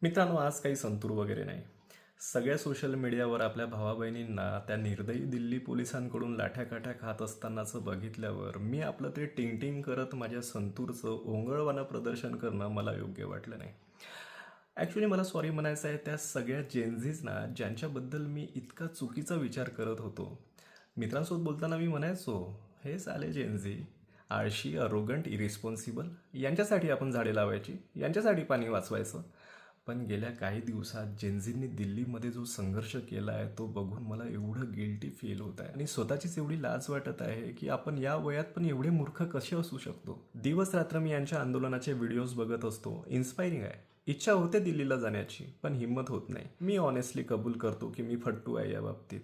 मित्रांनो, आज काही संतूर वगैरे नाही. सगळ्या सोशल मीडियावर आपल्या भावा-बहिणींना त्या निर्दयी दिल्ली पोलिसांकडून लाठ्याकाठ्या खात असतानाचं बघितल्यावर मी आपलं ते टिंग-टिंग करत माझ्या संतूरचं ओंगळवाणं प्रदर्शन करणं मला योग्य वाटलं नाही. ॲक्च्युली मला सॉरी म्हणायचं आहे त्या सगळ्या जेनझीजना ज्यांच्याबद्दल मी इतका चुकीचा विचार करत होतो. मित्रांसोबत बोलताना मी म्हणायचो, हे साले जेनझी आळशी, अरोगंट, इरिस्पॉन्सिबल, यांच्यासाठी आपण झाडे लावायची, यांच्यासाठी पाणी वाचवायचं. पण गेल्या काही दिवसात जेनझींनी दिल्लीमध्ये जो संघर्ष केला आहे तो बघून मला एवढं गिल्टी फील होत आहे आणि स्वतःचीच एवढी लाज वाटत आहे की आपण या वयात पण एवढे मूर्ख कसे असू शकतो. दिवस रात्र मी यांच्या आंदोलनाचे व्हिडिओज बघत असतो. इन्स्पायरिंग आहे. इच्छा होते दिल्लीला जाण्याची, पण हिंमत होत नाही. मी ऑनेस्टली कबूल करतो की मी फट्टू आहे या बाबतीत.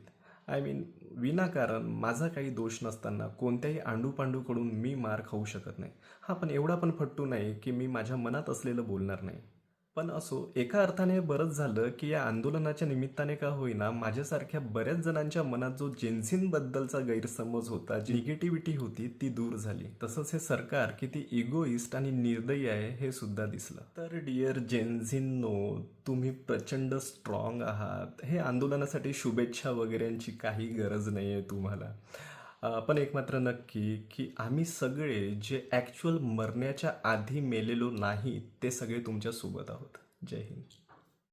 आय मीन, विनाकारण माझा काही दोष नसताना कोणत्याही आंडूपांडूकडून मी मार खाऊ शकत नाही. हा, पण एवढा पण फट्टू नाही की मी माझ्या मनात असलेलं बोलणार नाही. पण असो, एका अर्थाने बरंच झालं की या आंदोलनाच्या निमित्ताने का होईना माझ्यासारख्या बऱ्याच जणांच्या मनात जो जेन्झींबद्दलचा गैरसमज होता, जी निगेटिव्हिटी होती, ती दूर झाली. तसंच हे सरकार किती इगोइस्ट आणि निर्दयी आहे हे सुद्धा दिसलं. तर डिअर जेन्झींनो, तुम्ही प्रचंड स्ट्रॉंग आहात. हे आंदोलनासाठी शुभेच्छा वगैरेंची काही गरज नाही आहे तुम्हाला. पण एक मात्र नक्की की आम्ही सगळे जे ॲक्च्युअल मरण्याच्या आधी मेलेलो नाही ते सगळे तुमच्या सोबत आहोत. जय हिंद.